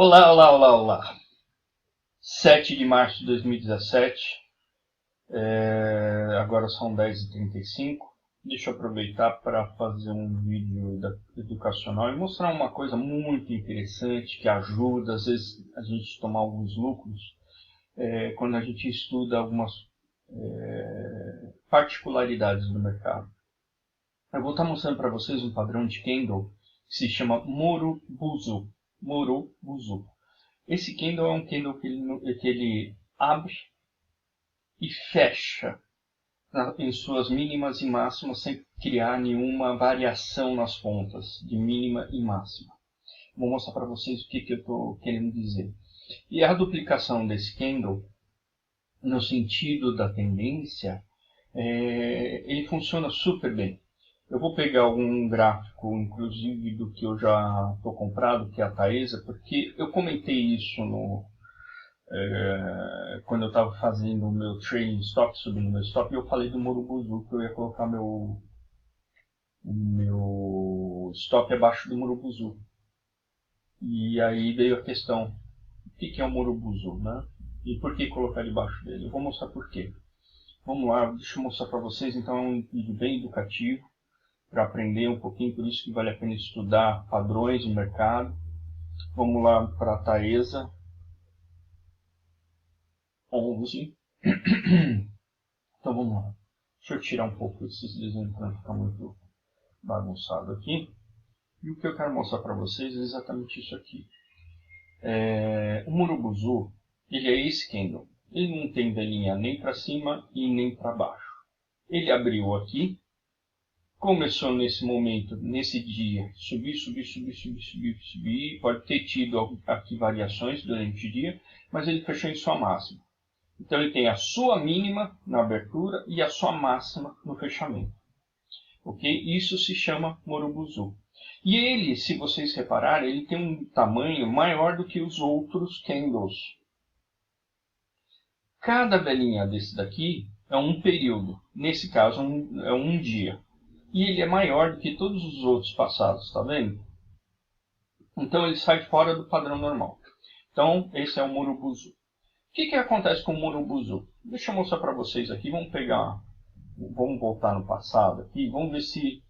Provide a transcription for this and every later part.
Olá, olá, olá, olá. 7 de março de 2017, agora são 10h35. Deixa eu aproveitar para fazer um vídeo educacional e mostrar uma coisa muito interessante que ajuda, às vezes, a gente a tomar alguns lucros quando a gente estuda algumas particularidades do mercado. Eu vou estar mostrando para vocês um padrão de candle que se chama Murubuzu. Murubuzu. Esse candle é um candle que ele abre e fecha em suas mínimas e máximas sem criar nenhuma variação nas pontas de mínima e máxima. Vou mostrar para vocês o que eu estou querendo dizer. E a duplicação desse candle, no sentido da tendência, ele funciona super bem. Eu vou pegar algum gráfico, inclusive do que eu já estou comprado, que é a Taesa, porque eu comentei isso quando eu estava fazendo o meu trading stop, subindo meu stop, e eu falei do Murubuzu, que eu ia colocar meu stop abaixo do Murubuzu. E aí veio a questão, o que é o Murubuzu, né? E por que colocar debaixo dele? Eu vou mostrar por quê. Vamos lá, deixa eu mostrar para vocês, então é um vídeo bem educativo, para aprender um pouquinho, por isso que vale a pena estudar padrões de mercado. Vamos lá para a Taesa 11. Então vamos lá. Deixa eu tirar um pouco esses desenhos para não ficar muito bagunçado aqui. E o que eu quero mostrar para vocês é exatamente isso aqui. O Murubuzu, ele é esse candle. Ele não tem velinha nem para cima e nem para baixo. Ele abriu aqui, começou nesse momento, nesse dia, subir. Pode ter tido aqui variações durante o dia, mas ele fechou em sua máxima. Então ele tem a sua mínima na abertura e a sua máxima no fechamento. Ok? Isso se chama Murubuzu. E ele, se vocês repararem, ele tem um tamanho maior do que os outros candles. Cada velinha desse daqui é um período. Nesse caso, é um dia. E ele é maior do que todos os outros passados, está vendo? Então ele sai fora do padrão normal. Então esse é o Murubuzu. O que acontece com o Murubuzu? Deixa eu mostrar para vocês aqui. Vamos voltar no passado aqui. Vamos ver se...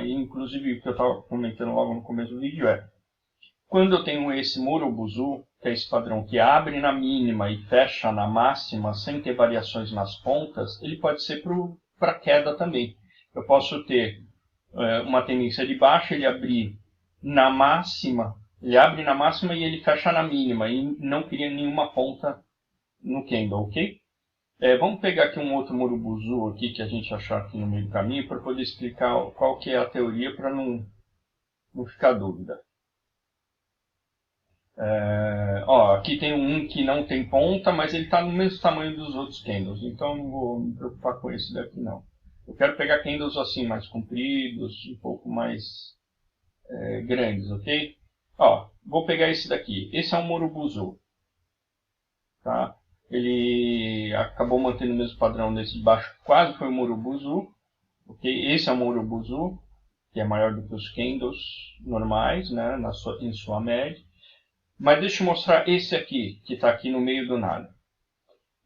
inclusive o que eu estava comentando logo no começo do vídeo quando eu tenho esse Murubuzu, que é esse padrão que abre na mínima e fecha na máxima, sem ter variações nas pontas, ele pode ser para queda também. Eu posso ter uma tendência de baixa, ele abre na máxima e ele fecha na mínima e não cria nenhuma ponta no candle, ok? Vamos pegar aqui um outro Murubuzu aqui que a gente achar aqui no meio do caminho para poder explicar qual que é a teoria para não ficar dúvida. Aqui tem um que não tem ponta, mas ele está no mesmo tamanho dos outros candles, então não vou me preocupar com esse daqui não. Eu quero pegar candles assim mais compridos, um pouco mais grandes, ok? Vou pegar esse daqui. Esse é um Murubuzu. Tá? Ele acabou mantendo o mesmo padrão desse de baixo, quase foi o Murubuzu. Okay? Esse é o Murubuzu, que é maior do que os candles normais, né, em sua média. Mas deixa eu mostrar esse aqui, que está aqui no meio do nada.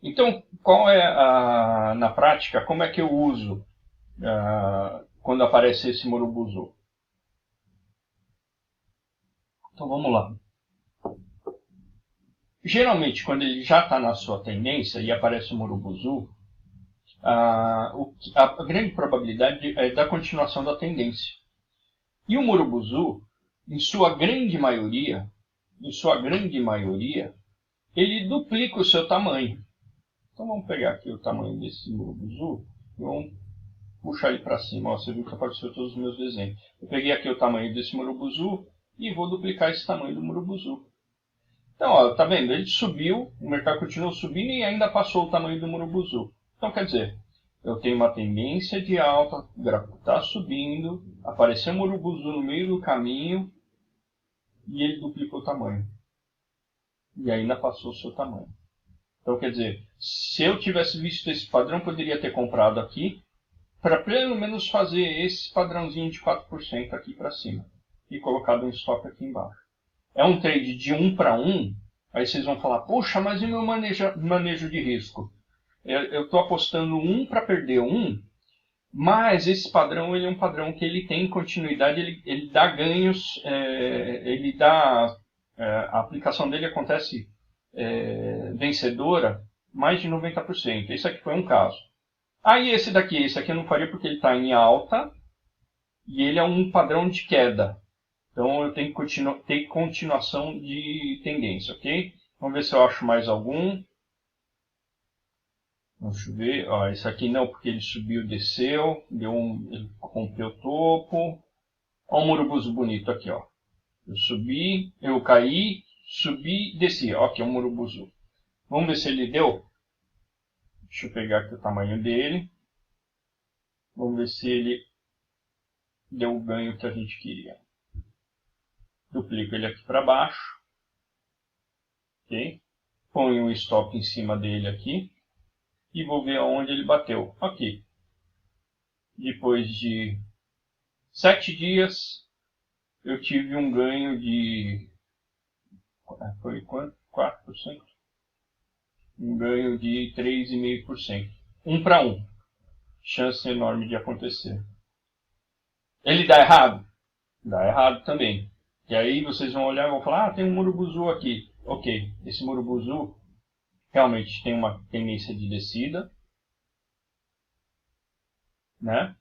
Então, qual é na prática, como é que eu uso quando aparece esse Murubuzu? Então vamos lá. Geralmente, quando ele já está na sua tendência e aparece o Murubuzu, a grande probabilidade é da continuação da tendência. E o Murubuzu, em sua grande maioria, ele duplica o seu tamanho. Então vamos pegar aqui o tamanho desse Murubuzu e vamos puxar ele para cima. Você viu que apareceu todos os meus desenhos. Eu peguei aqui o tamanho desse Murubuzu e vou duplicar esse tamanho do Murubuzu. Então, tá vendo? Ele subiu, o mercado continuou subindo e ainda passou o tamanho do Murubuzu. Então, quer dizer, eu tenho uma tendência de alta, o gráfico está subindo, apareceu um Murubuzu no meio do caminho e ele duplicou o tamanho. E ainda passou o seu tamanho. Então, quer dizer, se eu tivesse visto esse padrão, poderia ter comprado aqui, para pelo menos fazer esse padrãozinho de 4% aqui para cima. E colocado um stop aqui embaixo. é um trade de 1 para 1, aí vocês vão falar, poxa, mas e o meu manejo de risco? Eu estou apostando 1 para perder 1, mas esse padrão ele é um padrão que ele tem continuidade, ele dá ganhos, a aplicação dele acontece vencedora mais de 90%. Esse aqui foi um caso. Aí esse aqui eu não faria porque ele está em alta e ele é um padrão de queda. Então eu tenho que ter continuação de tendência, ok? Vamos ver se eu acho mais algum. Deixa eu ver. Ó, esse aqui não, porque ele subiu, desceu, ele rompeu o topo. Olha um murubuzu bonito aqui, ó. Eu subi, eu caí, subi, desci. Ó, aqui é um murubuzu. Vamos ver se ele deu. Deixa eu pegar aqui o tamanho dele. Vamos ver se ele deu o ganho que a gente queria. Duplico ele aqui para baixo. Ok? Ponho um stop em cima dele aqui. E vou ver aonde ele bateu. Aqui. Depois de 7 dias, eu tive um ganho de... Foi quanto? 4%? Um ganho de 3,5%. 1 para 1. Chance enorme de acontecer. Ele dá errado? Dá errado também. E aí vocês vão olhar e vão falar, tem um murubuzu aqui. Ok, esse murubuzu realmente tem uma tendência de descida, né?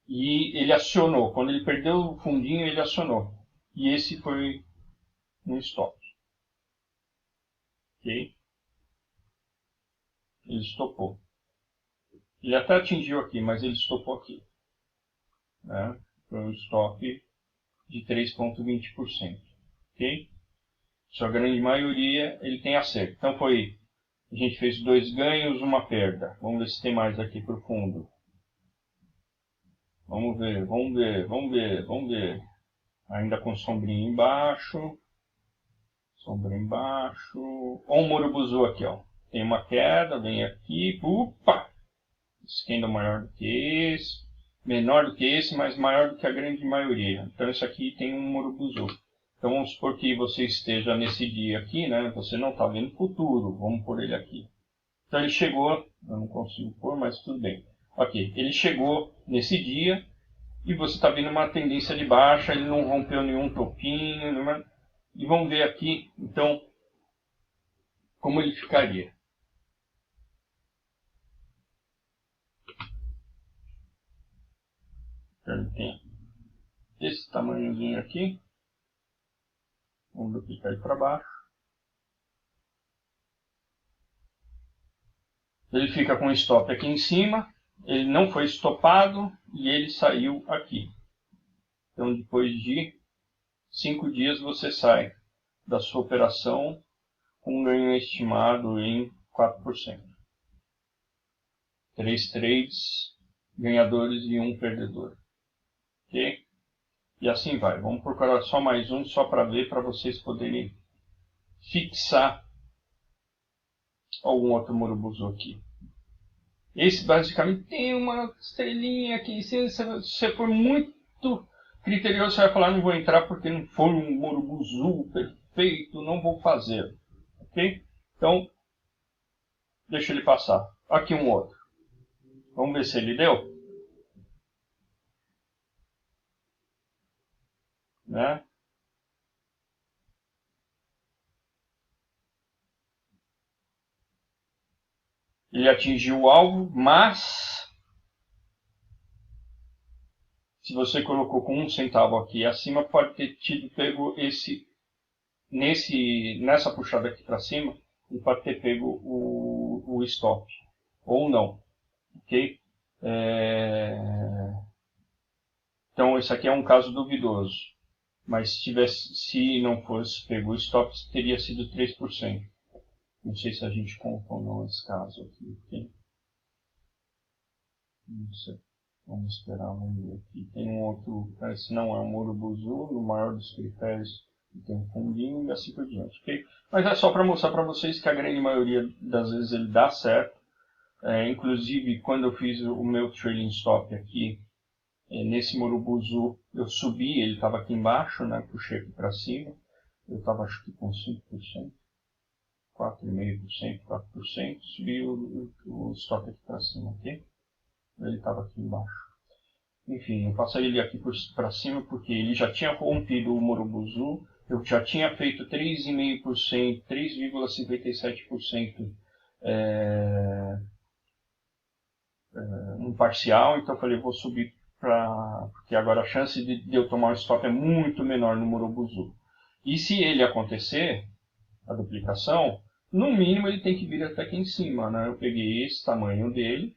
E ele acionou. Quando ele perdeu o fundinho, ele acionou. E esse foi um stop. Ok? Ele estopou. Ele até atingiu aqui, mas ele estopou aqui. Né? Foi um stop de 3,20%. Ok? Sua grande maioria ele tem acerto. Então foi, a gente fez 2 ganhos, uma perda. Vamos ver se tem mais aqui para o fundo. Vamos ver, vamos ver, vamos ver, vamos ver. Ainda com sombrinha embaixo. Sombra embaixo. Olha um murubuzu aqui, ó. Tem uma queda, vem aqui. Opa! Esse candle maior do que esse. Menor do que esse, mas maior do que a grande maioria. Então isso aqui tem um murubuzu. Então vamos supor que você esteja nesse dia aqui, né? Você não está vendo o futuro. Vamos pôr ele aqui. Então ele chegou, eu não consigo pôr, mas tudo bem. Ok, ele chegou nesse dia e você está vendo uma tendência de baixa, ele não rompeu nenhum topinho, nenhuma... E vamos ver aqui, então, como ele ficaria. Então, ele tem esse tamanhozinho aqui. Vamos duplicar ele para baixo. Ele fica com o stop aqui em cima. Ele não foi estopado e ele saiu aqui. Então, depois de 5 dias, você sai da sua operação com um ganho estimado em 4%. 3 trades ganhadores e 1 perdedor. Ok? E assim vai. Vamos procurar só mais um, só para ver, para vocês poderem fixar algum outro murubuzu aqui. Esse basicamente tem uma estrelinha aqui. Se você for muito criterioso, você vai falar, não vou entrar porque não foi um murubuzu perfeito, não vou fazer. Ok? Então, deixa ele passar. Aqui um outro. Vamos ver se ele deu. Né? Ele atingiu o alvo, mas se você colocou com 1 centavo aqui acima, pode ter tido pego nessa puxada aqui para cima, ele pode ter pego o stop, ou não, ok? Então esse aqui é um caso duvidoso, mas se não fosse pego o stop, teria sido 3%. Não sei se a gente conta ou não esse caso aqui, ok? Não sei. Vamos esperar, vamos ver aqui. Tem um outro, esse não é um murubuzu, no maior dos critérios tem um fundinho e assim por diante, ok? Mas é só para mostrar para vocês que a grande maioria das vezes ele dá certo. Inclusive, quando eu fiz o meu trailing stop aqui, nesse murubuzu, eu subi, ele estava aqui embaixo, né? Puxei aqui para cima. eu estava acho que com 5%, 4,5%, 4%, subi o stop aqui para cima, ok? Ele estava aqui embaixo. Enfim, eu passei ele aqui para cima porque ele já tinha rompido o Morobuzu, eu já tinha feito 3,5%, 3,57% um parcial, então eu falei, vou subir porque agora a chance de eu tomar um stop é muito menor no Morobuzu. E se ele acontecer, a duplicação, no mínimo ele tem que vir até aqui em cima, né? Eu peguei esse tamanho dele,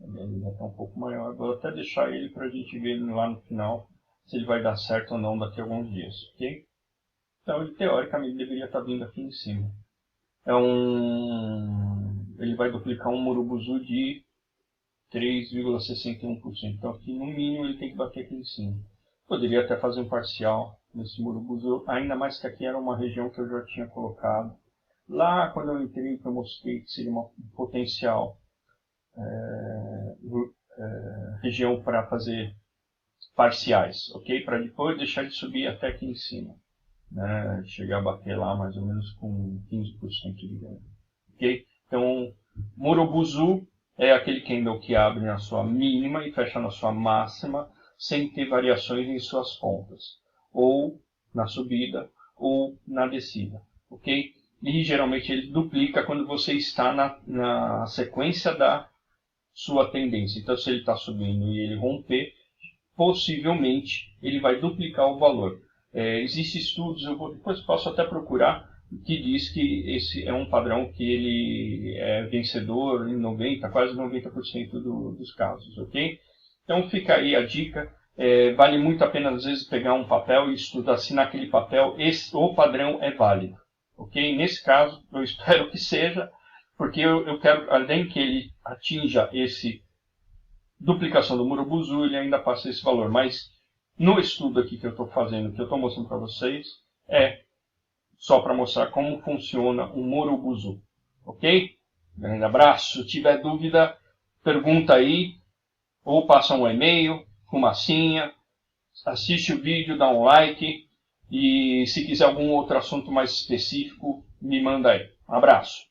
ele já está um pouco maior, vou até deixar ele para a gente ver lá no final se ele vai dar certo ou não daqui a alguns dias, ok? Então ele teoricamente deveria estar vindo aqui em cima. Ele vai duplicar um Morobuzu de 3,61%. Então aqui no mínimo ele tem que bater aqui em cima. Poderia até fazer um parcial nesse Morobuzu, ainda mais que aqui era uma região que eu já tinha colocado. Lá quando eu entrei, eu mostrei que seria uma potencial região para fazer parciais, ok? Para depois deixar de subir até aqui em cima, né? Chegar a bater lá mais ou menos com 15% de ganho, ok? Então, Morobuzu é aquele candle que abre na sua mínima e fecha na sua máxima, sem ter variações em suas pontas, ou na subida ou na descida, ok? E geralmente ele duplica quando você está na sequência da sua tendência. Então, se ele está subindo e ele romper, possivelmente ele vai duplicar o valor. Existem estudos, depois posso até procurar, que diz que esse é um padrão que ele é vencedor em 90%, quase 90% dos casos, ok? Então fica aí a dica. Vale muito a pena, às vezes, pegar um papel e estudar se naquele papel o padrão é válido, ok? Nesse caso, eu espero que seja, porque eu quero, além que ele atinja esse duplicação do Morobuzu, ele ainda passa esse valor. Mas no estudo aqui que eu estou fazendo, que eu estou mostrando para vocês, é só para mostrar como funciona o Morobuzu, ok? Grande abraço. Se tiver dúvida, pergunta aí, ou passa um e-mail, fumacinha, assiste o vídeo, dá um like, e se quiser algum outro assunto mais específico, me manda aí. Um abraço.